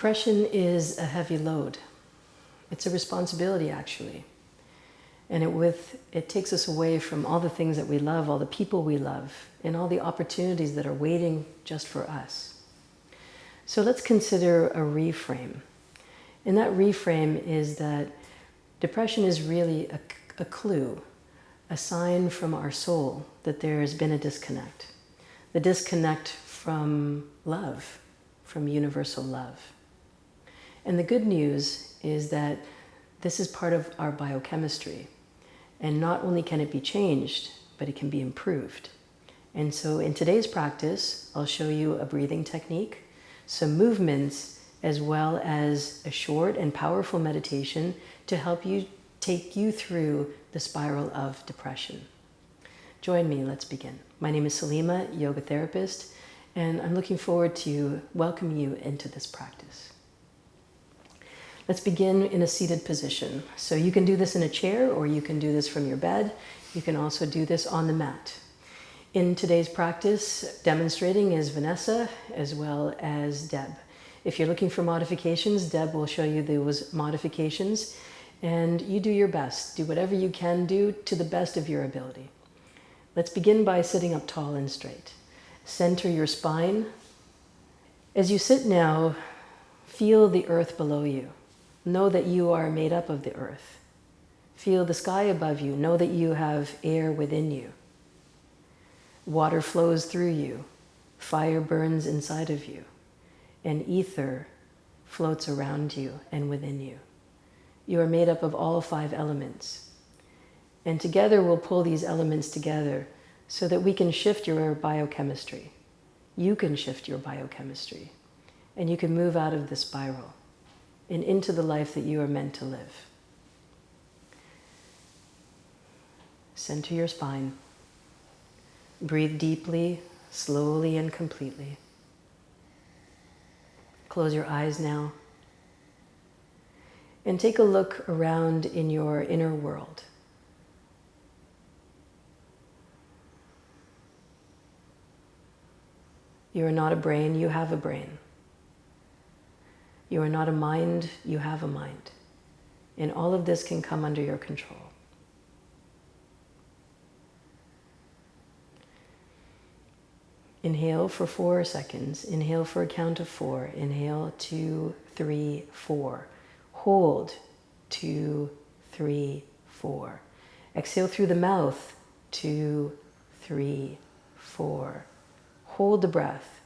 Depression is a heavy load. It's a responsibility, actually. And it takes us away from all the things that we love, all the people we love, and all the opportunities that are waiting just for us. So let's consider a reframe. And that reframe is that depression is really a clue, a sign from our soul that there has been a disconnect. The disconnect from love, from universal love. And the good news is that this is part of our biochemistry. And not only can it be changed, but it can be improved. And so in today's practice, I'll show you a breathing technique, some movements, as well as a short and powerful meditation to help you take you through the spiral of depression. Join me, let's begin. My name is Salimah, yoga therapist, and I'm looking forward to welcoming you into this practice. Let's begin in a seated position. So you can do this in a chair or you can do this from your bed. You can also do this on the mat. In today's practice, demonstrating is Vanessa as well as Deb. If you're looking for modifications, Deb will show you those modifications, and you do your best. Do whatever you can do to the best of your ability. Let's begin by sitting up tall and straight. Center your spine. As you sit now, feel the earth below you. Know that you are made up of the earth. Feel the sky above you. Know that you have air within you. Water flows through you. Fire burns inside of you. And ether floats around you and within you. You are made up of all 5 elements. And together we'll pull these elements together so that we can shift your biochemistry. You can shift your biochemistry. And you can move out of the spiral and into the life that you are meant to live. Center your spine. Breathe deeply, slowly, and completely. Close your eyes now. And take a look around in your inner world. You are not a brain, you have a brain. You are not a mind, you have a mind. And all of this can come under your control. Inhale for 4 seconds. Inhale for a count of 4. Inhale, 2, 3, 4. Hold, 2, 3, 4. Exhale through the mouth, 2, 3, 4. Hold the breath,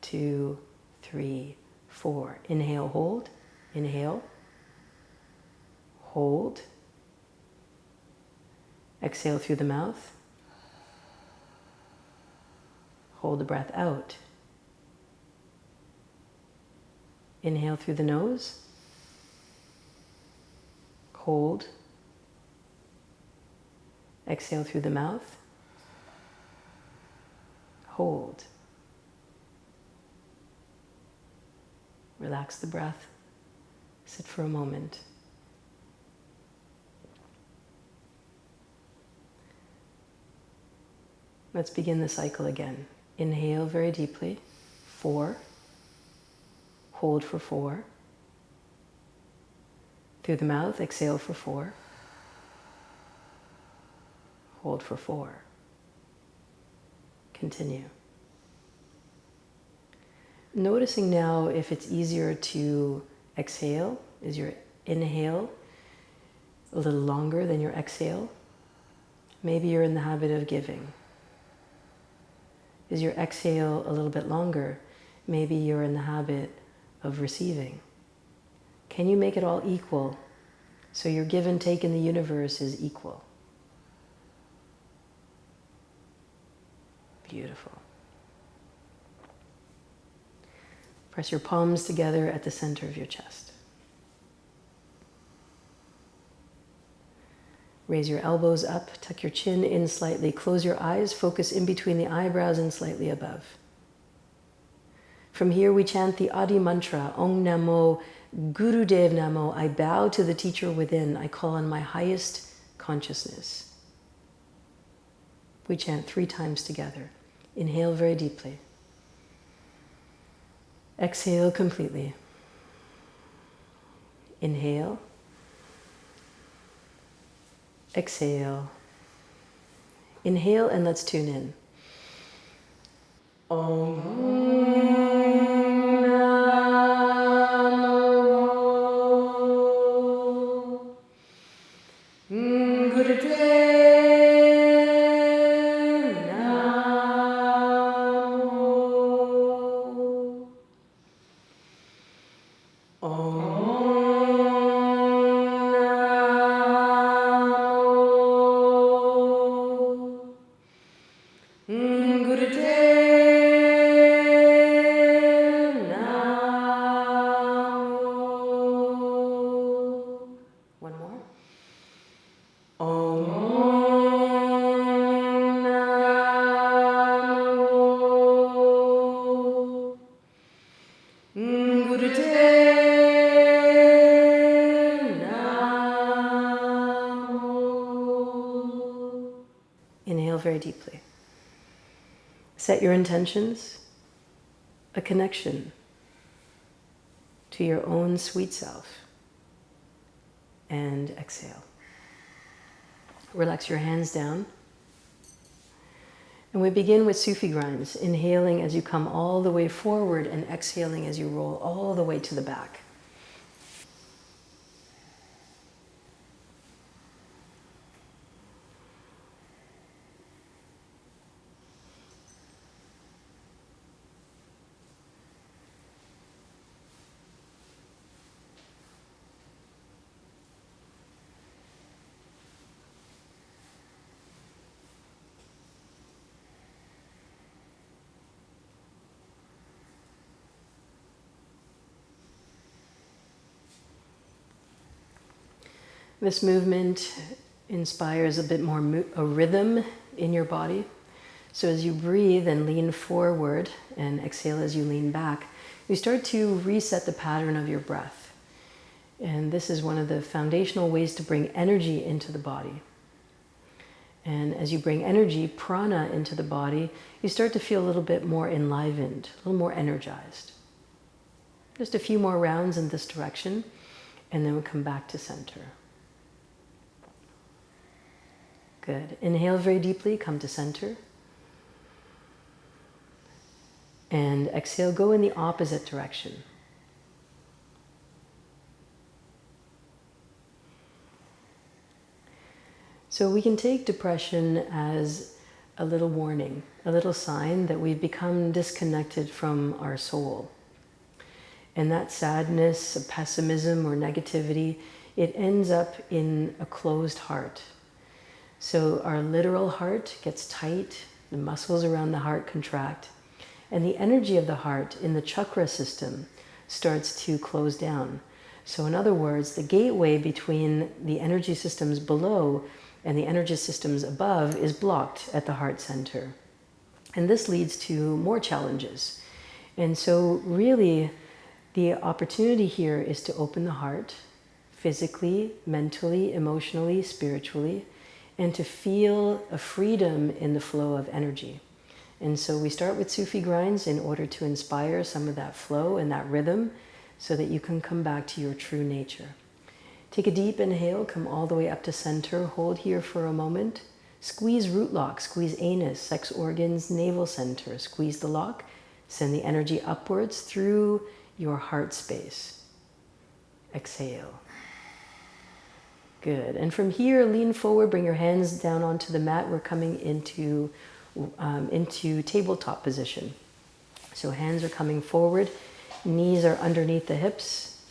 2, 3, 4. Inhale, hold. Inhale. Hold. Exhale through the mouth. Hold the breath out. Inhale through the nose. Hold. Exhale through the mouth. Hold. Relax the breath. Sit for a moment. Let's begin the cycle again. Inhale very deeply, 4. Hold for 4. Through the mouth, exhale for 4. Hold for 4. Continue. Noticing now if it's easier to exhale. Is your inhale a little longer than your exhale? Maybe you're in the habit of giving. Is your exhale a little bit longer? Maybe you're in the habit of receiving. Can you make it all equal so your give and take in the universe is equal? Beautiful. Press your palms together at the center of your chest. Raise your elbows up, tuck your chin in slightly, close your eyes, focus in between the eyebrows and slightly above. From here we chant the Adi mantra, Om Namo, Gurudev Namo. I bow to the teacher within. I call on my highest consciousness. We chant 3 times together. Inhale very deeply. Exhale completely. Inhale. Exhale. Inhale and let's tune in. One more. Inhale very deeply. Set your intentions, a connection to your own sweet self. And exhale. Relax your hands down. And we begin with Sufi grinds, inhaling as you come all the way forward and exhaling as you roll all the way to the back. This movement inspires a bit more a rhythm in your body. So as you breathe and lean forward and exhale as you lean back, you start to reset the pattern of your breath. And this is one of the foundational ways to bring energy into the body. And as you bring energy, prana, into the body, you start to feel a little bit more enlivened, a little more energized. Just a few more rounds in this direction, and then we'll come back to center. Good. Inhale very deeply, come to center. And exhale, go in the opposite direction. So we can take depression as a little warning, a little sign that we've become disconnected from our soul. And that sadness, pessimism, or negativity, it ends up in a closed heart. So our literal heart gets tight, the muscles around the heart contract, and the energy of the heart in the chakra system starts to close down. So in other words, the gateway between the energy systems below and the energy systems above is blocked at the heart center. And this leads to more challenges. And so really, the opportunity here is to open the heart physically, mentally, emotionally, spiritually, and to feel a freedom in the flow of energy. And so we start with Sufi grinds in order to inspire some of that flow and that rhythm so that you can come back to your true nature. Take a deep inhale, come all the way up to center, hold here for a moment. Squeeze root lock, squeeze anus, sex organs, navel center. Squeeze the lock, send the energy upwards through your heart space. Exhale. Good. And from here, lean forward, bring your hands down onto the mat. We're coming into tabletop position. So hands are coming forward, knees are underneath the hips.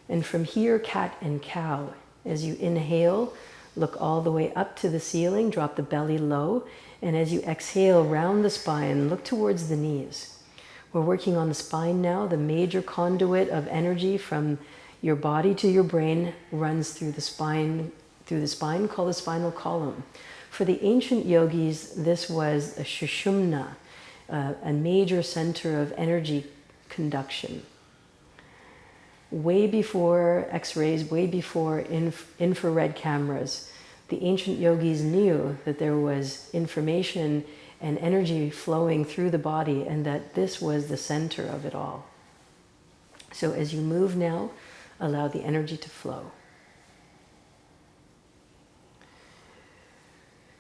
And from here, cat and cow. As you inhale, look all the way up to the ceiling, drop the belly low. And as you exhale, round the spine, look towards the knees. We're working on the spine now. The major conduit of energy from your body to your brain runs through the spine, called the spinal column. For the ancient yogis, this was a shushumna, a major center of energy conduction. Way before X-rays, way before infrared cameras, the ancient yogis knew that there was information and energy flowing through the body and that this was the center of it all. So as you move now Allow the energy to flow.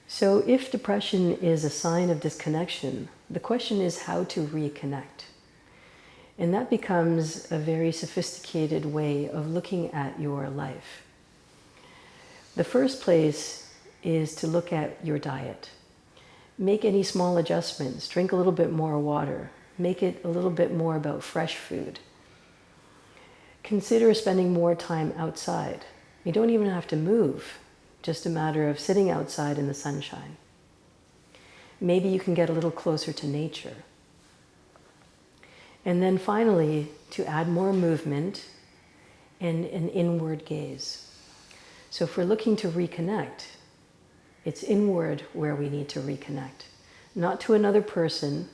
So if depression is a sign of disconnection, the question is how to reconnect. And that becomes a very sophisticated way of looking at your life. The first place is to look at your diet. Make any small adjustments. Drink a little bit more water. Make it a little bit more about fresh food. Consider spending more time outside. You don't even have to move. Just a matter of sitting outside in the sunshine. Maybe you can get a little closer to nature. And then finally, to add more movement and an inward gaze. So if we're looking to reconnect, it's inward where we need to reconnect. Not to another person,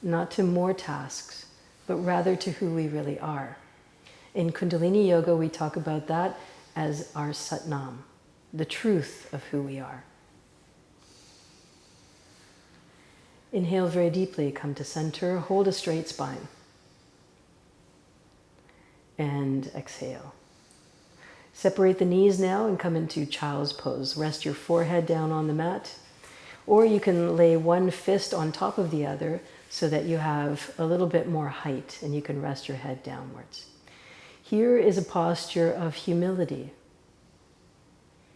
not to more tasks, but rather to who we really are. In Kundalini Yoga, we talk about that as our Satnam, the truth of who we are. Inhale very deeply, come to center, hold a straight spine. And exhale. Separate the knees now and come into child's pose. Rest your forehead down on the mat. Or you can lay one fist on top of the other so that you have a little bit more height and you can rest your head downwards. Here is a posture of humility,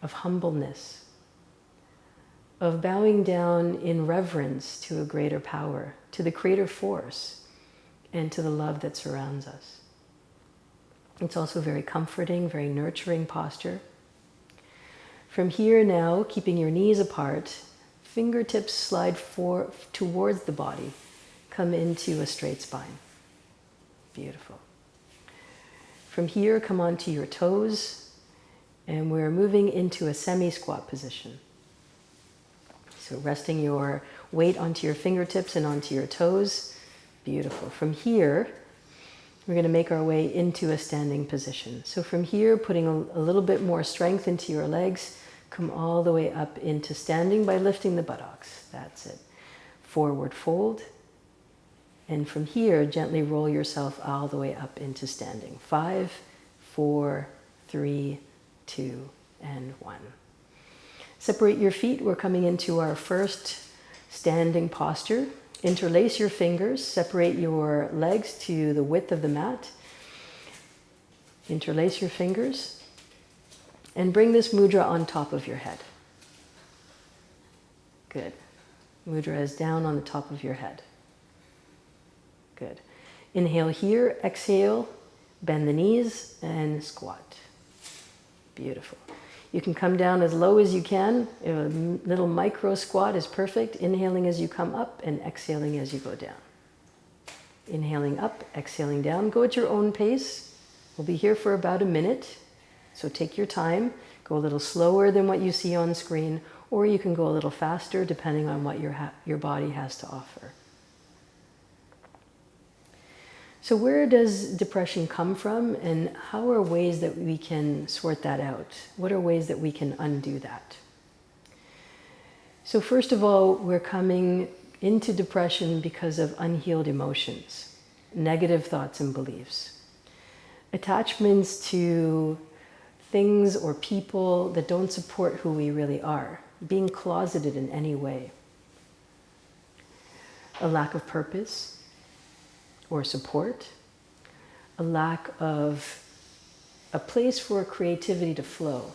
of humbleness, of bowing down in reverence to a greater power, to the greater force, and to the love that surrounds us. It's also very comforting, very nurturing posture. From here now, keeping your knees apart, fingertips slide towards the body. Come into a straight spine. Beautiful. From here, come onto your toes, and we're moving into a semi-squat position. So resting your weight onto your fingertips and onto your toes. Beautiful. From here, we're going to make our way into a standing position. So from here, putting a little bit more strength into your legs, come all the way up into standing by lifting the buttocks. That's it. Forward fold. And from here, gently roll yourself all the way up into standing. 5, 4, 3, 2, and 1. Separate your feet. We're coming into our first standing posture. Interlace your fingers. Separate your legs to the width of the mat. Interlace your fingers. And bring this mudra on top of your head. Good. Mudra is down on the top of your head. Good. Inhale here, exhale, bend the knees, and squat. Beautiful. You can come down as low as you can. A little micro squat is perfect. Inhaling as you come up and exhaling as you go down. Inhaling up, exhaling down. Go at your own pace. We'll be here for about a minute. So take your time. Go a little slower than what you see on screen, or you can go a little faster depending on what your body has to offer. So where does depression come from, and how are ways that we can sort that out? What are ways that we can undo that? So first of all, we're coming into depression because of unhealed emotions, negative thoughts and beliefs, attachments to things or people that don't support who we really are, being closeted in any way, a lack of purpose or support, a lack of a place for creativity to flow,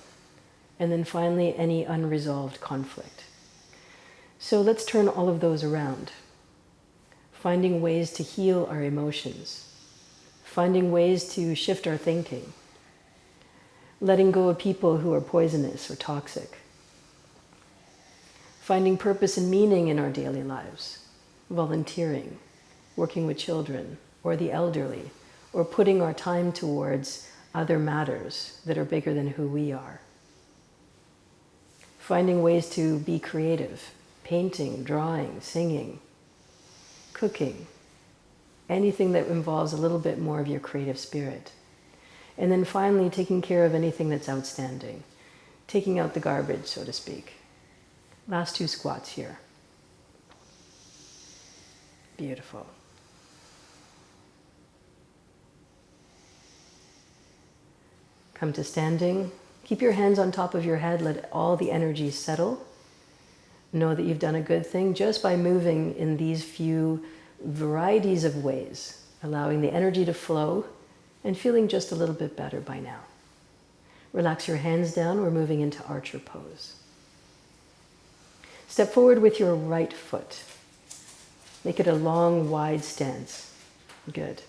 and then finally any unresolved conflict. So let's turn all of those around, finding ways to heal our emotions, finding ways to shift our thinking, letting go of people who are poisonous or toxic, finding purpose and meaning in our daily lives, volunteering, working with children or the elderly, or putting our time towards other matters that are bigger than who we are. Finding ways to be creative, painting, drawing, singing, cooking, anything that involves a little bit more of your creative spirit. And then finally, taking care of anything that's outstanding, taking out the garbage, so to speak. Last 2 squats here. Beautiful. Come to standing. Keep your hands on top of your head. Let all the energy settle. Know that you've done a good thing just by moving in these few varieties of ways, allowing the energy to flow and feeling just a little bit better by now. Relax your hands down. We're moving into archer pose. Step forward with your right foot. Make it a long, wide stance. Good.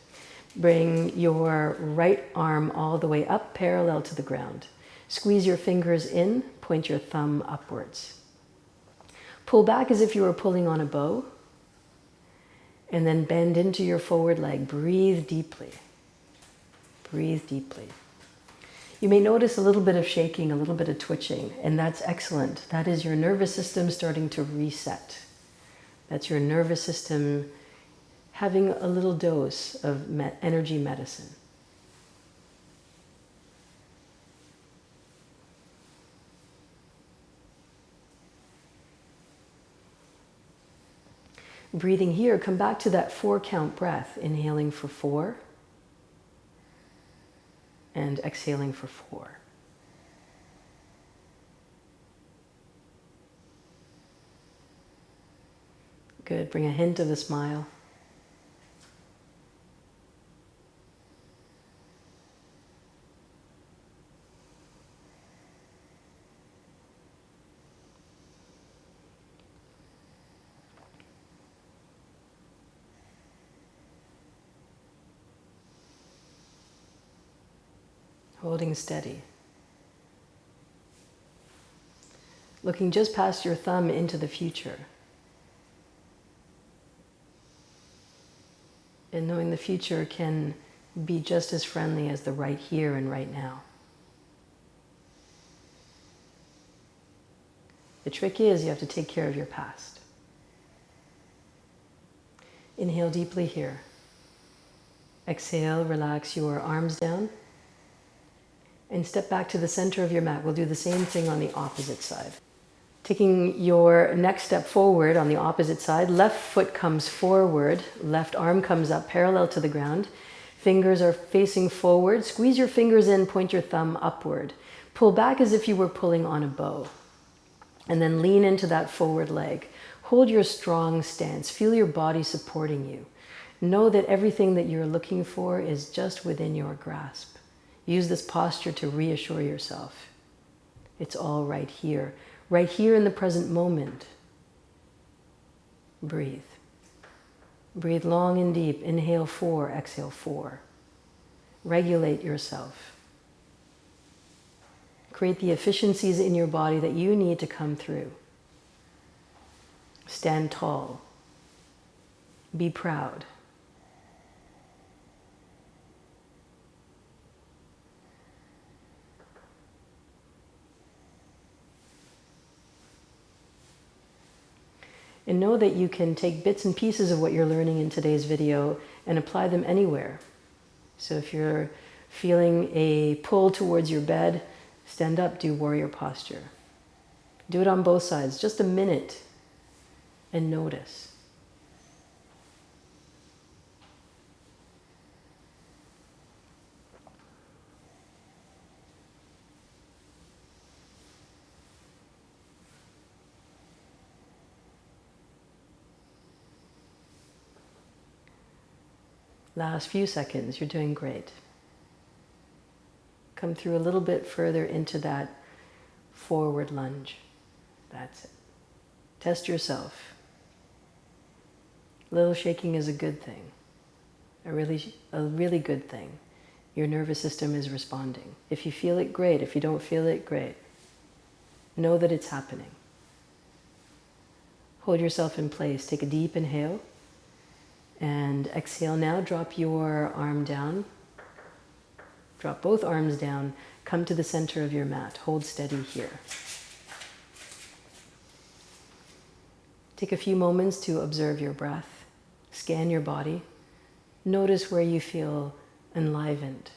Bring your right arm all the way up, parallel to the ground. Squeeze your fingers in, point your thumb upwards. Pull back as if you were pulling on a bow, and then bend into your forward leg. Breathe deeply. Breathe deeply. You may notice a little bit of shaking, a little bit of twitching, and that's excellent. That is your nervous system starting to reset. That's your nervous system having a little dose of energy medicine. Breathing here, come back to that 4-count breath, inhaling for 4 and exhaling for 4. Good. Bring a hint of a smile. Holding steady. Looking just past your thumb into the future. And knowing the future can be just as friendly as the right here and right now. The trick is you have to take care of your past. Inhale deeply here. Exhale, relax your arms down. And step back to the center of your mat. We'll do the same thing on the opposite side. Taking your next step forward on the opposite side, left foot comes forward, left arm comes up parallel to the ground. Fingers are facing forward. Squeeze your fingers in, point your thumb upward. Pull back as if you were pulling on a bow. And then lean into that forward leg. Hold your strong stance. Feel your body supporting you. Know that everything that you're looking for is just within your grasp. Use this posture to reassure yourself. It's all right here in the present moment. Breathe. Breathe long and deep. Inhale 4, exhale 4. Regulate yourself. Create the efficiencies in your body that you need to come through. Stand tall. Be proud. And know that you can take bits and pieces of what you're learning in today's video and apply them anywhere. So if you're feeling a pull towards your bed, stand up, do warrior posture. Do it on both sides, just a minute, and notice. Last few seconds, you're doing great. Come through a little bit further into that forward lunge. That's it. Test yourself. A little shaking is a good thing. A really good thing. Your nervous system is responding. If you feel it, great. If you don't feel it, great. Know that it's happening. Hold yourself in place. Take a deep inhale. And exhale now, drop your arm down. Drop both arms down. Come to the center of your mat. Hold steady here. Take a few moments to observe your breath. Scan your body. Notice where you feel enlivened.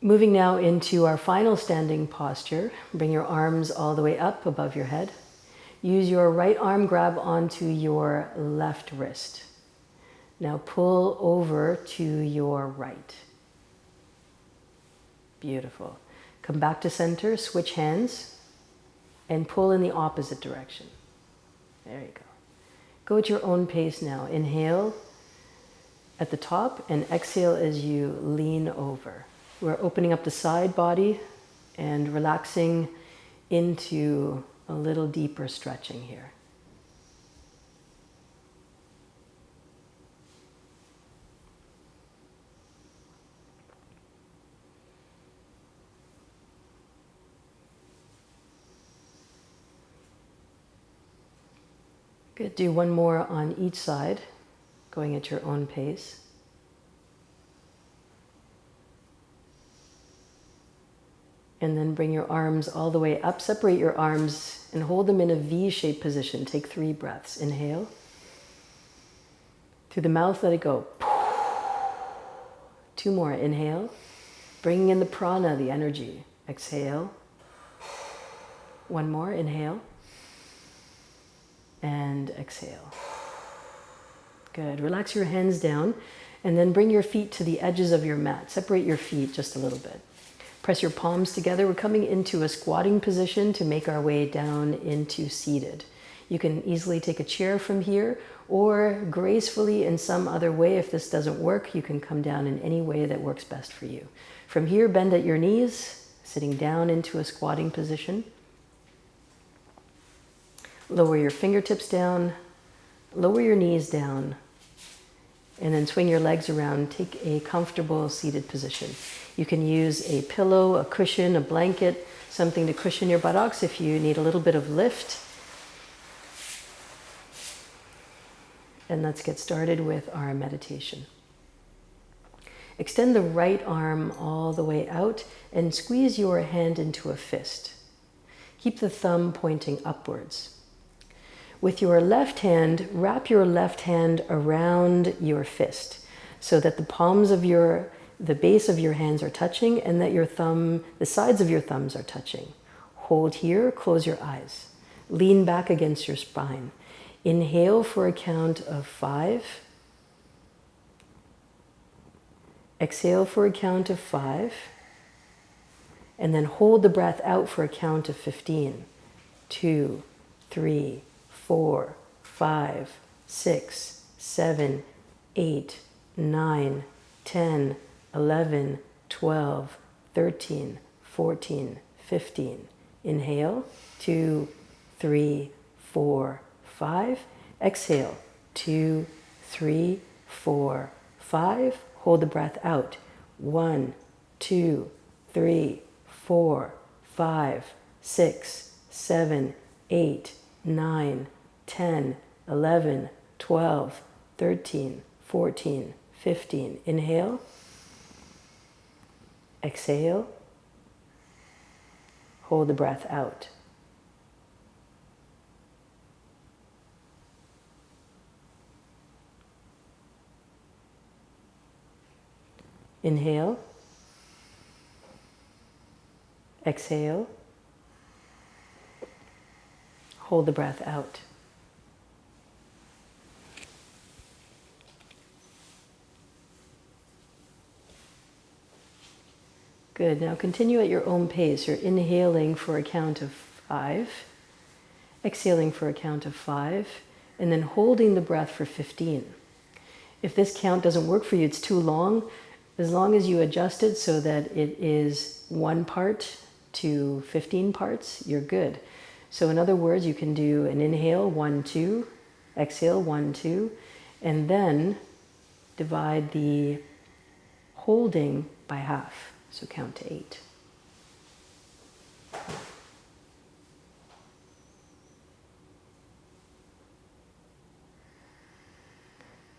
Moving now into our final standing posture. Bring your arms all the way up above your head. Use your right arm, grab onto your left wrist. Now pull over to your right. Beautiful. Come back to center, switch hands, and pull in the opposite direction. There you go. Go at your own pace now. Inhale at the top and exhale as you lean over. We're opening up the side body and relaxing into a little deeper stretching here. Good. Do one more on each side, going at your own pace. And then bring your arms all the way up. Separate your arms and hold them in a V-shaped position. Take 3 breaths. Inhale. Through the mouth, let it go. 2 more. Inhale. Bringing in the prana, the energy. Exhale. 1 more. Inhale. And exhale. Good. Relax your hands down and then bring your feet to the edges of your mat. Separate your feet just a little bit. Press your palms together. We're coming into a squatting position to make our way down into seated. You can easily take a chair from here or gracefully in some other way. If this doesn't work, you can come down in any way that works best for you. From here, bend at your knees, sitting down into a squatting position. Lower your fingertips down, lower your knees down, and then swing your legs around. Take a comfortable seated position. You can use a pillow, a cushion, a blanket, something to cushion your buttocks if you need a little bit of lift. And let's get started with our meditation. Extend the right arm all the way out and squeeze your hand into a fist. Keep the thumb pointing upwards. With your left hand, wrap your left hand around your fist so that the palms of the base of your hands are touching and that your thumb, the sides of your thumbs are touching. Hold here, close your eyes. Lean back against your spine. Inhale for a count of 5. Exhale for a count of 5. And then hold the breath out for a count of 15. 2, 3, 4, 5, 6, 7, 8, 9, 10, 11, 12, 13, 14, 15. Inhale, 2, 3, 4, 5. Exhale, 2, 3, 4, 5. Hold the breath out. 1, 2, 3, 4, 5, 6, 7, 8, 9, 10, 11, 12, 13, 14, 15. Inhale. Exhale. Hold the breath out. Inhale. Exhale. Hold the breath out. Good. Now continue at your own pace. You're inhaling for a count of 5, exhaling for a count of 5, and then holding the breath for 15. If this count doesn't work for you, it's too long, as long as you adjust it so that it is 1 part to 15 parts, you're good. So in other words, you can do an inhale, 1, 2, exhale, 1, 2, and then divide the holding by half. So count to 8.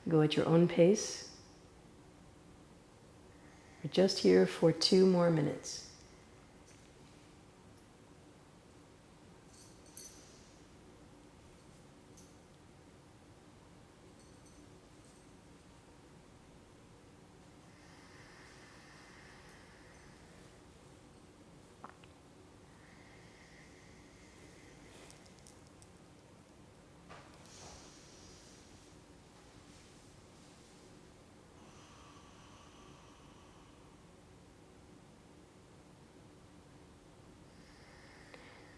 Go at your own pace. We're just here for 2 more minutes.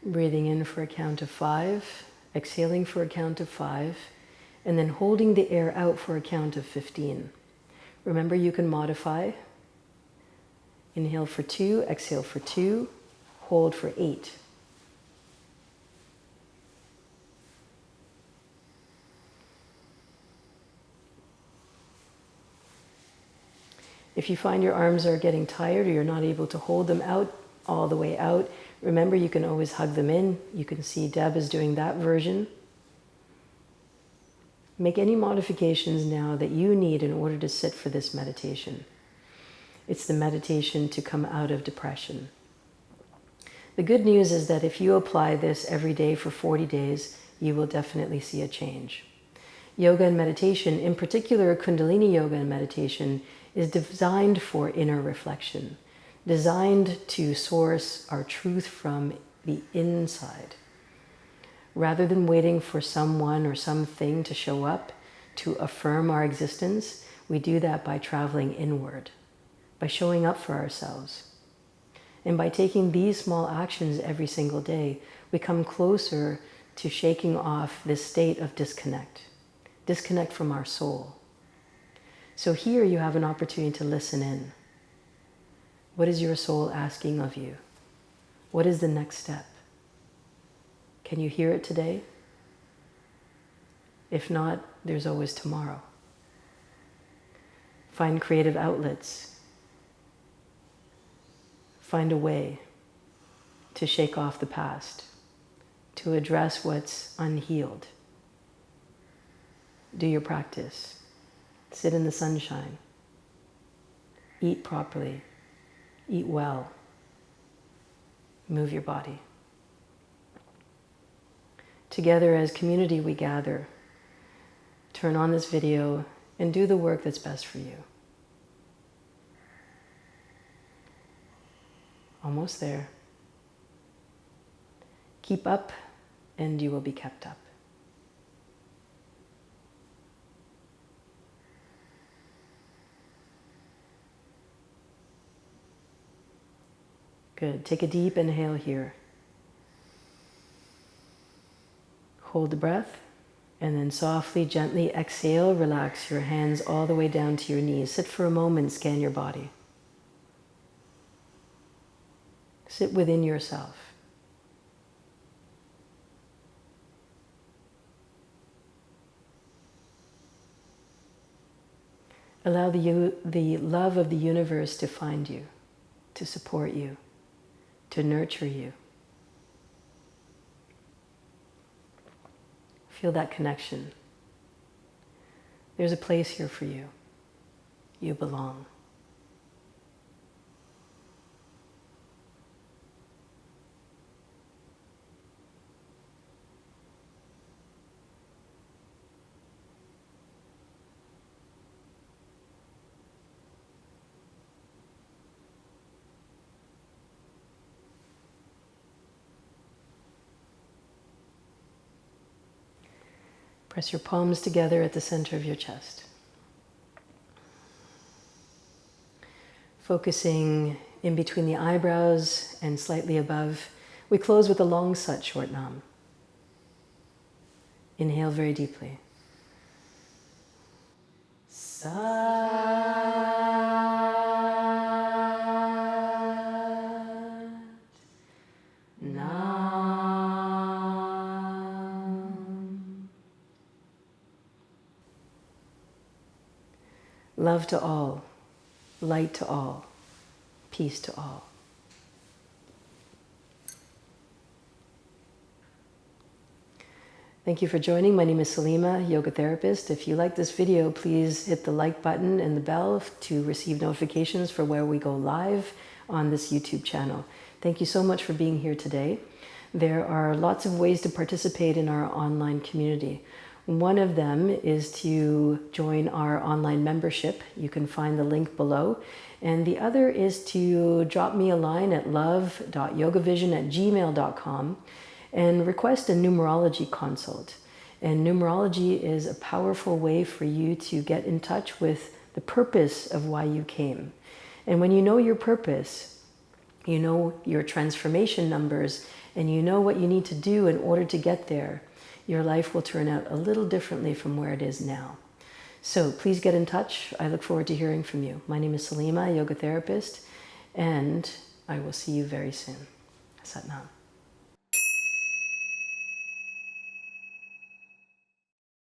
Breathing in for a count of 5, exhaling for a count of 5, and then holding the air out for a count of 15. Remember, you can modify. Inhale for 2, exhale for 2, hold for 8. If you find your arms are getting tired or you're not able to hold them out all the way out, remember you can always hug them in. You can see Deb is doing that version. Make any modifications now that you need in order to sit for this meditation. It's the meditation to come out of depression. The good news is that if you apply this every day for 40 days, you will definitely see a change. Yoga and meditation, in particular Kundalini Yoga and meditation, is designed for inner reflection, designed to source our truth from the inside. Rather than waiting for someone or something to show up to affirm our existence, we do that by traveling inward, by showing up for ourselves. And by taking these small actions every single day, we come closer to shaking off this state of disconnect from our soul. So here you have an opportunity to listen in. What is your soul asking of you? What is the next step? Can you hear it today? If not, there's always tomorrow. Find creative outlets. Find a way to shake off the past, to address what's unhealed. Do your practice. Sit in the sunshine. Eat properly. Eat well. Move your body. Together as community we gather. Turn on this video and do the work that's best for you. Almost there. Keep up and you will be kept up. Good. Take a deep inhale here. Hold the breath and then softly, gently exhale. Relax your hands all the way down to your knees. Sit for a moment, scan your body. Sit within yourself. Allow the love of the universe to find you, to support you, to nurture you. Feel that connection. There's a place here for you. You belong. Press your palms together at the center of your chest. Focusing in between the eyebrows and slightly above, we close with a long sat, short nam. Inhale very deeply. Love to all, light to all, peace to all. Thank you for joining. My name is Salimah, yoga therapist. If you like this video, please hit the like button and the bell to receive notifications for where we go live on this YouTube channel. Thank you so much for being here today. There are lots of ways to participate in our online community. One of them is to join our online membership. You can find the link below. And the other is to drop me a line at love.yogavision@gmail.com and request a numerology consult. And numerology is a powerful way for you to get in touch with the purpose of why you came. And when you know your purpose, you know your transformation numbers, and you know what you need to do in order to get there, your life will turn out a little differently from where it is now. So please get in touch. I look forward to hearing from you. My name is Salimah, yoga therapist, and I will see you very soon. Sat Nam.